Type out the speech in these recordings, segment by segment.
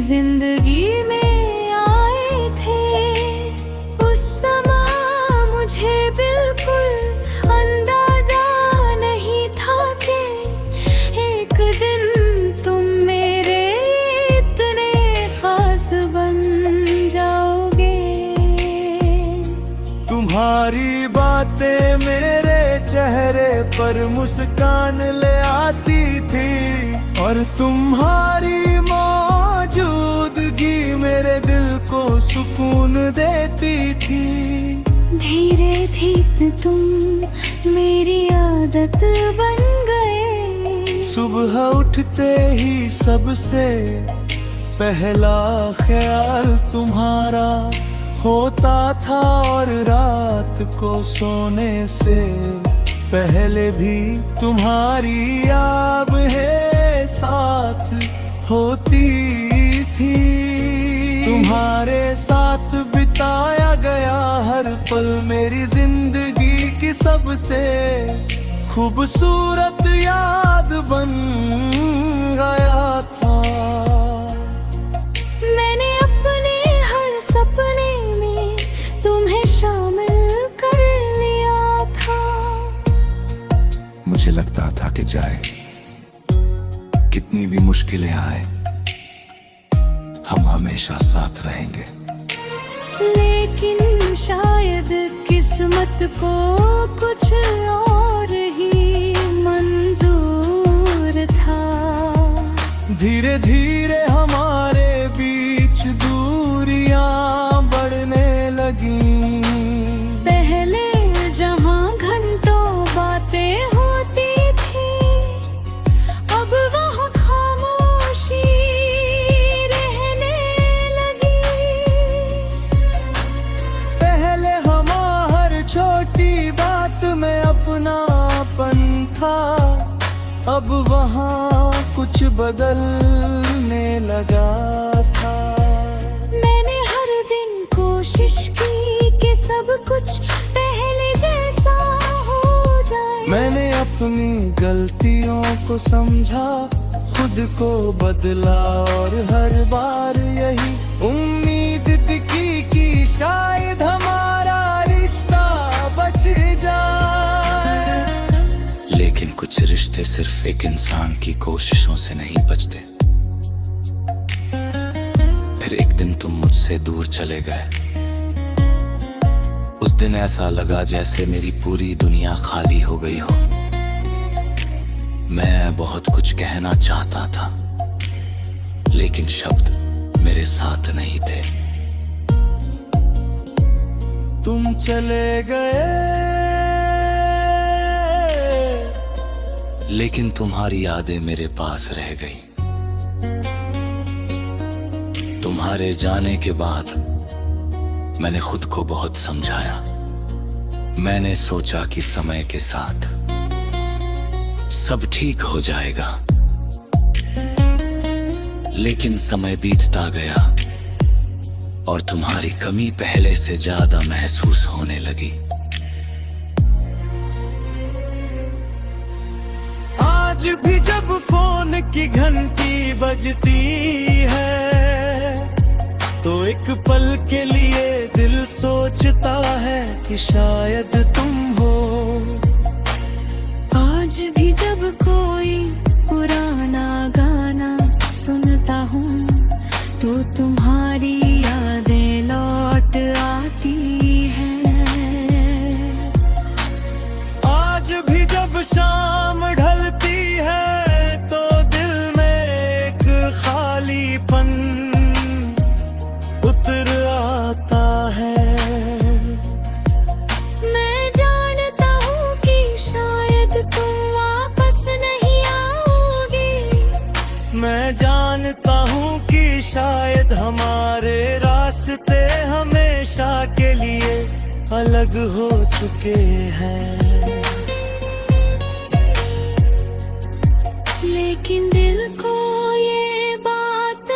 जिंदगी में आए थे उस समय मुझे बिल्कुल अंदाजा नहीं था कि एक दिन तुम मेरे इतने खास बन जाओगे। तुम्हारी बातें मेरे चेहरे पर मुस्कान ले आती थी और तुम्हारी मौजूदगी मेरे दिल को सुकून देती थी। धीरे धीरे तुम मेरी आदत बन गए। सुबह उठते ही सबसे पहला ख्याल तुम्हारा होता था और रात को सोने से पहले भी तुम्हारी याद है साथ होती थी। तुम्हारे साथ बिताया गया हर पल मेरी जिंदगी की सबसे खूबसूरत याद बन गया था। मैंने अपने हर सपने में तुम्हें शामिल कर लिया था। मुझे लगता था कि जाए कितनी भी मुश्किलें आए हम हमेशा साथ रहेंगे। लेकिन शायद किस्मत को कुछ और ही मंजूर था। धीरे धीरे हमारे बीच दूरियां बढ़ने लगी। पहले जहां घंटों बातें होती थी अब वहाँ खामोशी रहने लगी। पहले हम हर छोटी बात में अपनापन था अब वहाँ कुछ बदलने लगा था। मैंने हर दिन कोशिश की कि सब कुछ पहले जैसा हो जाए। मैंने अपनी गलतियों को समझा खुद को बदला और हर बार यही उम्मीद थी कि शायद हमारा रिश्ता बच जाए। लेकिन कुछ रिश्ते सिर्फ एक इंसान की कोशिशों से नहीं बचते। फिर एक दिन तुम मुझसे दूर चले गए। उस दिन ऐसा लगा जैसे मेरी पूरी दुनिया खाली हो गई हो। मैं बहुत कुछ कहना चाहता था लेकिन शब्द मेरे साथ नहीं थे। तुम चले गए लेकिन तुम्हारी यादें मेरे पास रह गई। तुम्हारे जाने के बाद मैंने खुद को बहुत समझाया। मैंने सोचा कि समय के साथ सब ठीक हो जाएगा। लेकिन समय बीतता गया और तुम्हारी कमी पहले से ज्यादा महसूस होने लगी। आज भी जब फोन की घंटी बजती है तो एक पल के लिए दिल सोचता है कि शायद तुम हो। आज भी जब कोई पुराना गाना सुनता हूँ तो तुम्हारी यादें लौट आती हैं। आज भी जब शाम ढलती है तो दिल में एक खालीपन उतर आता है। मैं जानता हूँ कि शायद तुम वापस नहीं आओगे। मैं जानता हूँ कि शायद हमारे रास्ते हमेशा के लिए अलग हो चुके हैं। लेकिन दिल को ये बात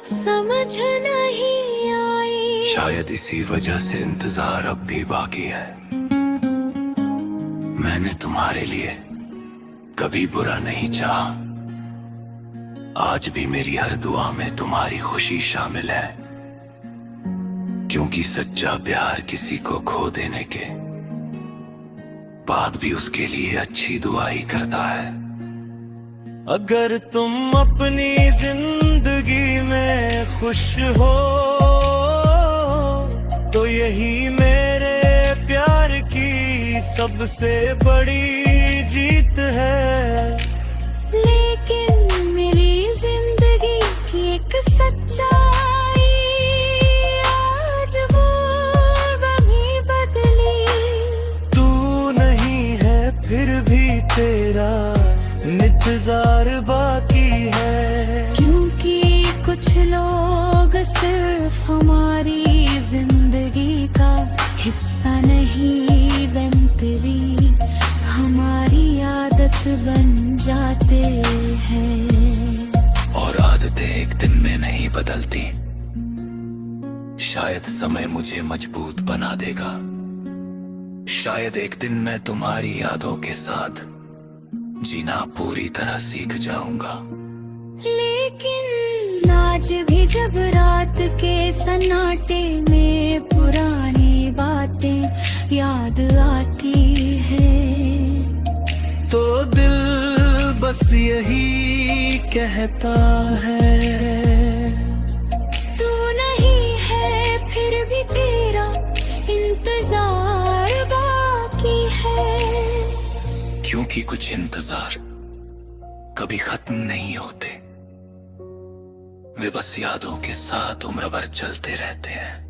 समझ नहीं आई। शायद इसी वजह से इंतजार अब भी बाकी है। मैंने तुम्हारे लिए कभी बुरा नहीं चाहा। आज भी मेरी हर दुआ में तुम्हारी खुशी शामिल है, क्योंकि सच्चा प्यार किसी को खो देने के बाद भी उसके लिए अच्छी दुआ ही करता है। अगर तुम अपनी जिंदगी में खुश हो तो यही मेरे प्यार की सबसे बड़ी जीत है। लेकिन मेरी जिंदगी की एक सच्चाई आज वो नहीं बदली। तू नहीं है फिर भी तेरा इंतजार बाकी है, क्योंकि कुछ लोग सिर्फ हमारी जिंदगी का हिस्सा नहीं बनते, हमारी आदत बन जाते हैं। और आदतें एक दिन में नहीं बदलती, शायद समय मुझे मजबूत बना देगा। शायद एक दिन मैं तुम्हारी यादों के साथ जीना पूरी तरह सीख जाऊंगा। लेकिन आज भी जब रात के सन्नाटे में पुरानी बातें याद आती है, तो दिल बस यही कहता है, तू नहीं है फिर भी तेरा इंतजार बाकी है। क्योंकि कुछ इंतजार कभी खत्म नहीं होते, वे बस यादों के साथ उम्र भर चलते रहते हैं।